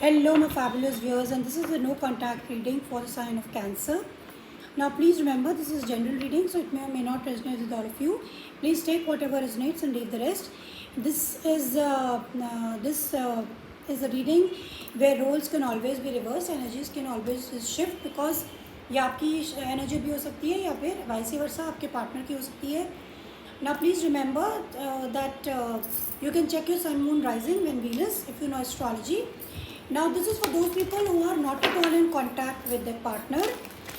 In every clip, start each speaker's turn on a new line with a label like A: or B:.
A: Hello, my fabulous viewers, and this is the no contact reading for the sign of Cancer. Now, please remember this is general reading, so it may or may not resonate with all of you. Please take whatever resonates and leave the rest. This is a reading where roles can always be reversed, energies can always shift because ये आपकी energy भी हो सकती है या फिर vice versa आपके partner की हो सकती है. Now, please remember that you can check your sun, moon, rising when Venus if you know astrology. Now, this is for those people who are not at all in contact with their partner.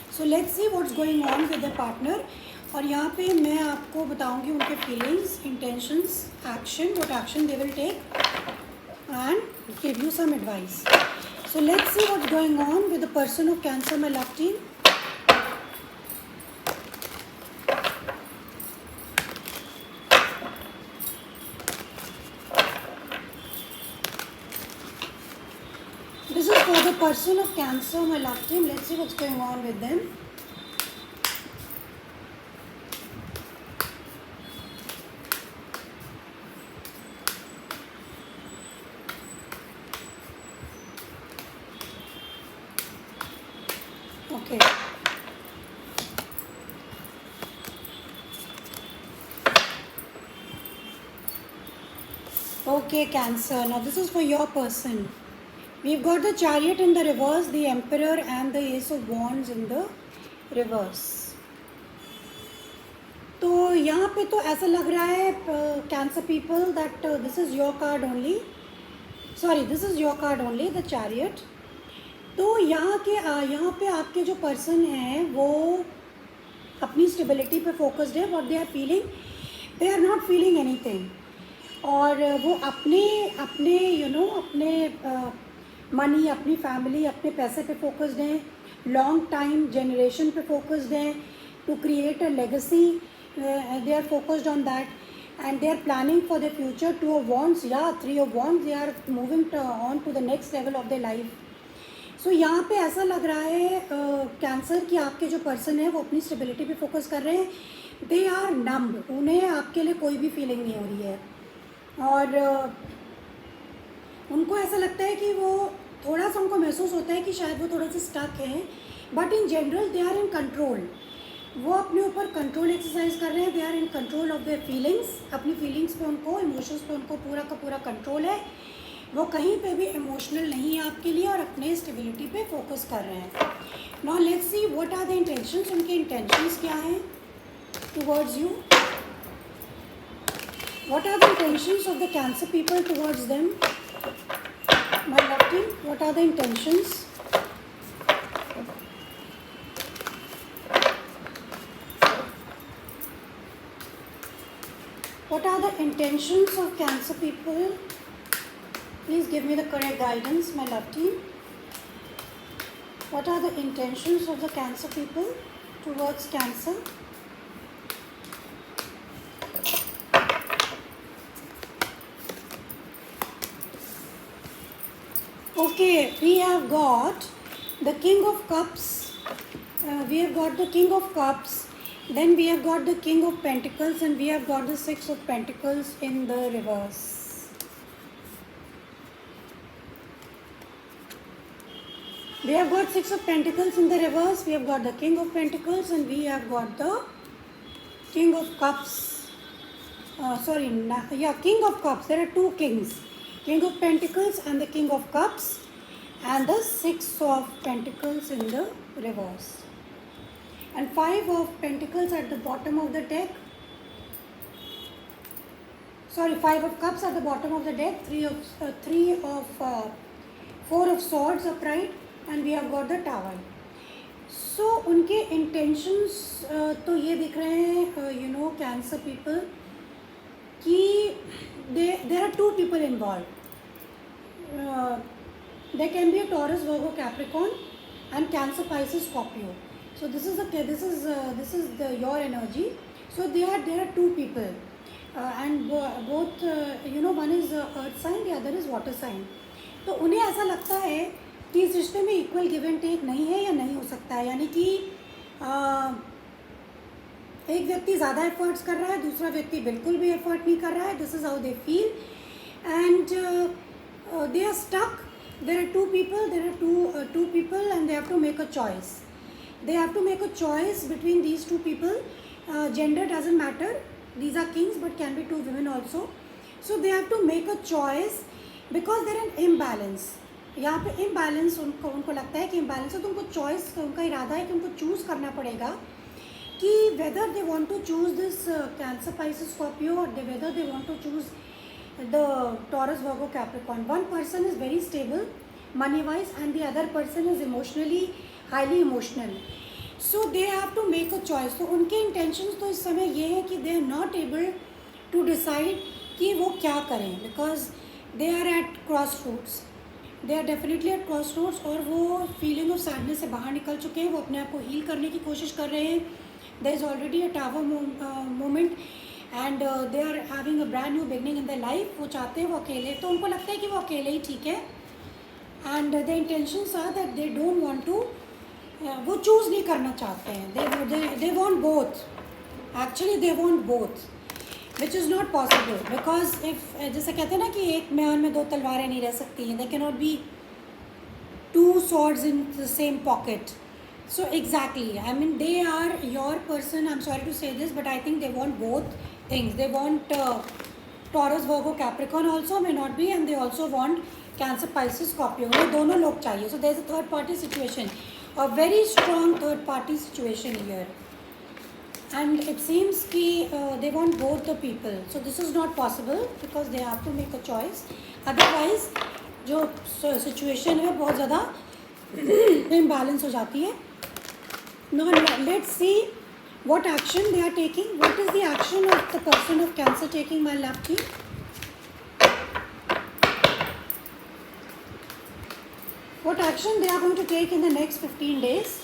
A: So, let's see what's going on with their partner. और यहाँ पे मैं आपको बताऊँगी उनके feelings, intentions, action, what action they will take, and give you some advice. So, let's see what's going on with the person of Cancer, my love team. This is for the person of Cancer, my love team. Let's see what's going on with them. Okay. Okay, Cancer. Now this is for your person. We've got the Chariot in the reverse, the Emperor and the Ace of Wands in the reverse. तो यहाँ पे तो ऐसा लग रहा है Cancer people that this is your card only. Sorry, this is your card only, the Chariot. तो यहाँ पे आपके जो पर्सन हैं वो अपनी स्टेबिलिटी पे फोकस्ड है. What they are feeling, they are not feeling anything. और वो अपने मनी, अपनी फैमिली, अपने पैसे पे फोकस्ड हैं. लॉन्ग टाइम जनरेशन पे फोकस्ड हैं. To create a legacy, they are focused on that and they are planning for the future. 2 of Wands, yeah, 3 of Wands, they are moving on to the next level of their life. So यहाँ पे ऐसा लग रहा है cancer कि आपके जो person है वो अपनी स्टेबिलिटी पे फोकस कर रहे हैं. दे आर नम्ब, उन्हें आपके लिए कोई भी फीलिंग नहीं हो रही है. और उनको ऐसा लगता है कि वो थोड़ा सा उनको महसूस होता है कि शायद वो थोड़ा सा स्टक है. But in general they are in control. वो अपने ऊपर कंट्रोल एक्सरसाइज कर रहे हैं. They are in control of their feelings. अपनी फीलिंग्स पे उनको, इमोशंस पे उनको पूरा का पूरा कंट्रोल है. वो कहीं पे भी इमोशनल नहीं है आपके लिए और अपने स्टेबिलिटी पे फोकस कर रहे हैं. Now let's see what are the intentions. उनके इंटेंशंस क्या हैं towards you. What are the intentions of the Cancer people towards them, my love team. What are the intentions. What are the intentions of Cancer people? Please give me the correct guidance, my love team. What are the intentions of the Cancer people towards Cancer? Okay, we have got the King of Cups. We have got the King of Cups. Then we have got the King of Pentacles and we have got the Six of Pentacles in the reverse. We have got Six of Pentacles in the reverse. We have got the King of Pentacles and we have got the King of Cups. King of Cups. There are two kings. King of Pentacles and the King of Cups and the Six of Pentacles in the reverse. And Five of Pentacles at the bottom of the deck. Sorry, Five of Cups at the bottom of the deck. Four of Swords upright, and we have got the Tower. So उनके intentions तो ये दिख रहे हैं, Cancer people, कि there are two people involved. There can be a Taurus, Virgo, Capricorn, and Cancer, Pisces, Scorpio. So this is your energy. So there are two people, and both one is earth sign, the other is water sign. तो उन्हें ऐसा लगता है कि इस रिश्ते में equal give and take नहीं है या नहीं हो सकता है. यानी कि एक व्यक्ति ज़्यादा एफर्ट्स कर रहा है, दूसरा व्यक्ति बिल्कुल भी एफर्ट नहीं कर रहा है. This is how they feel and they are stuck there are two people, two people, and they have to make a choice. They have to make a choice between these two people. Gender doesn't matter. These are kings, but can be two women also. So they have to make a choice because they're an imbalance. यहाँ पे imbalance उनको लगता है कि imbalance है, तो उनको choice, उनका इरादा है कि उनको choose करना पड़ेगा कि whether they want to choose this Cancer, Pisces, Scorpio, or whether they want to choose the Taurus, Virgo, Capricorn. One person is very stable money wise and the other person is emotionally highly emotional. So they have to make a choice. तो उनके intentions तो इस समय ये है कि they are not able to decide कि वो क्या करें, because they are at crossroads. They are definitely at crossroads और वो feeling of sadness से बाहर निकल चुके हैं. वो अपने आप को heal करने की कोशिश कर रहे हैं. There is already a tower moment and they are having a brand new beginning in their life. वो चाहते हैं वो अकेले, तो उनको लगता है कि वो अकेले ही ठीक है. And the intentions are that they don't want to, वो choose नहीं करना चाहते हैं. They want both. Actually they want both, which is not possible because if जैसे कहते हैं ना कि एक म्यान में दो तलवारें नहीं रह सकती हैं. There cannot be two swords in the same pocket. So exactly, I mean they are your person. I'm sorry to say this, but I think they want both things. They want Taurus, Virgo, Capricorn also may not be, and they also want Cancer, Pisces, Scorpio. ये दोनों लोग चाहिए. So there's a third party situation, a very strong third party situation here, and it seems कि they want both the people. So this is not possible because they have to make a choice. Otherwise जो situation है बहुत ज़्यादा imbalance हो जाती है. Now let's see what action they are taking. What is the action of the person of Cancer taking, my love team? What action they are going to take in the next 15 days?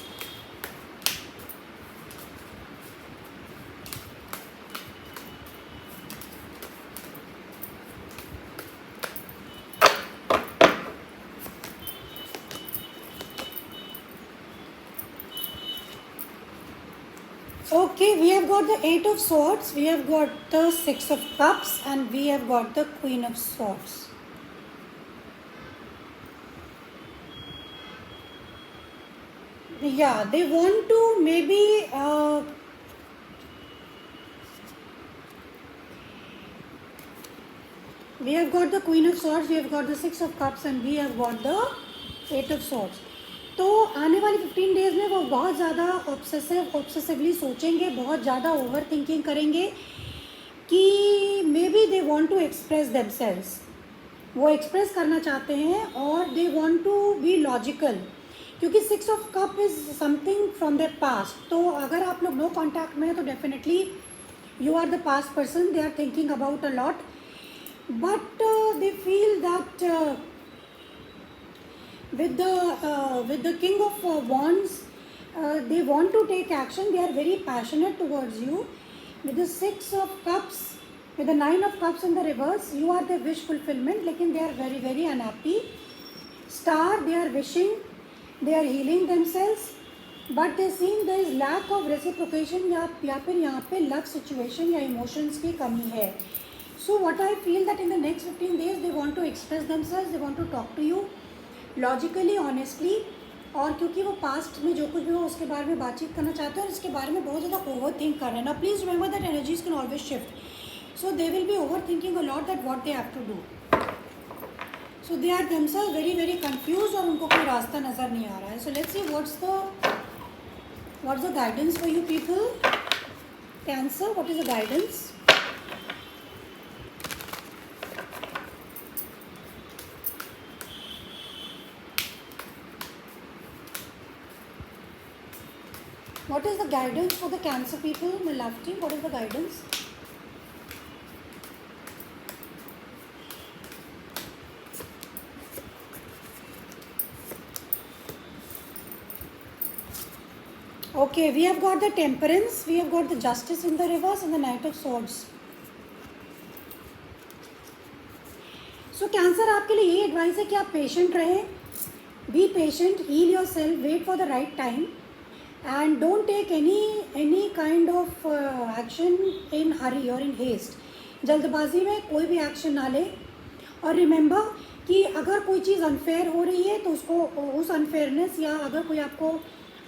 A: Okay, we have got the 8 of Swords, we have got the 6 of Cups, and we have got the Queen of Swords. Yeah, they want to maybe we have got the Queen of Swords, we have got the 6 of Cups, and we have got the 8 of Swords. तो आने वाली 15 days में वो बहुत ज़्यादा obsessively सोचेंगे, बहुत ज़्यादा ओवर थिंकिंग करेंगे कि maybe they want to express themselves. वो एक्सप्रेस करना चाहते हैं और they want to be logical, क्योंकि 6 of cup is something from their past. तो अगर आप लोग नो कॉन्टैक्ट में हैं तो definitely you are the past person. They are thinking about a lot, but they feel that with the King of Wands, they want to take action. They are very passionate towards you. With the 6 of Cups, with the 9 of Cups in the reverse, you are the wish fulfillment. लेकिन they are very very unhappy. Star, they are wishing, they are healing themselves, but they seem there is lack of reciprocation या फिर यहाँ पे love situation या emotions की कमी है. So what I feel that in the next 15 days they want to express themselves, they want to talk to you logically, honestly, और क्योंकि वो पास्ट में जो कुछ भी हो उसके बारे में बातचीत करना चाहते हैं और इसके बारे में बहुत ज़्यादा ओवर थिंक कर रहे हैं. ना please remember that energies can always shift, so they will be overthinking a lot that what they have to do. So they are themselves very very confuse और उनको कोई रास्ता नज़र नहीं आ रहा है. So let's see what's the guidance for you people. Cancer, what is the guidance? What is the guidance for the Cancer people, my love team? What is the guidance? Okay, we have got the Temperance, we have got the Justice in the reverse, and the Knight of Swords. So Cancer, आपके लिए ये advice है कि आप patient रहें. Be patient, heal yourself, wait for the right time, and don't take any kind of action in hurry or in haste. जल्दबाजी में कोई भी एक्शन ना ले. और रिमेंबर कि अगर कोई चीज़ अनफेयर हो रही है तो उसको, उस अनफेयरनेस, या अगर कोई आपको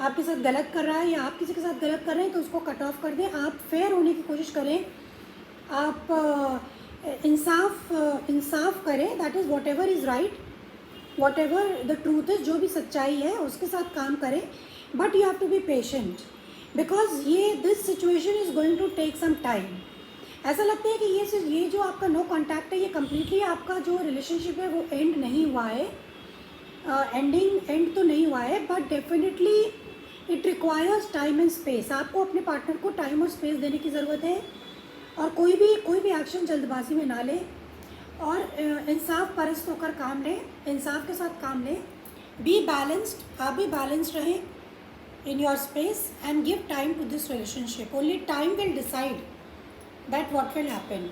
A: आपके साथ गलत कर रहा है या आप किसी के साथ गलत कर रहे हैं तो उसको कट ऑफ कर दें। आप फेयर होने की कोशिश करें, आप इंसाफ करें, that is whatever is right, whatever the truth is, जो भी सच्चाई है उसके साथ काम करें। But you have to be patient because this situation is going to take some time. ऐसा लगता है कि ये जो आपका नो कॉन्टैक्ट है, ये कम्प्लीटली आपका जो रिलेशनशिप है वो एंड नहीं हुआ है, एंड तो नहीं हुआ है, but definitely it requires time and space. आपको अपने पार्टनर को टाइम और स्पेस देने की ज़रूरत है, और कोई भी एक्शन जल्दबाजी में ना ले, और इंसाफ परस्त होकर काम लें, इंसाफ के साथ काम लें। बी बैलेंस्ड, आप भी बैलेंस्ड रहें in your space and give time to this relationship. Only time will decide that what will happen.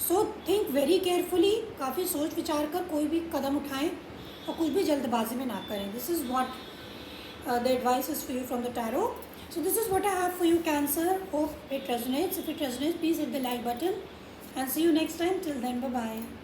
A: So think very carefully, काफ़ी सोच विचार कर कोई भी कदम उठाएं और कुछ भी जल्दबाजी में ना करें. This is what the advice is for you from the tarot. So this is what I have for you, Cancer. Hope it resonates. If it resonates, please hit the like button and see you next time. Till then, bye bye.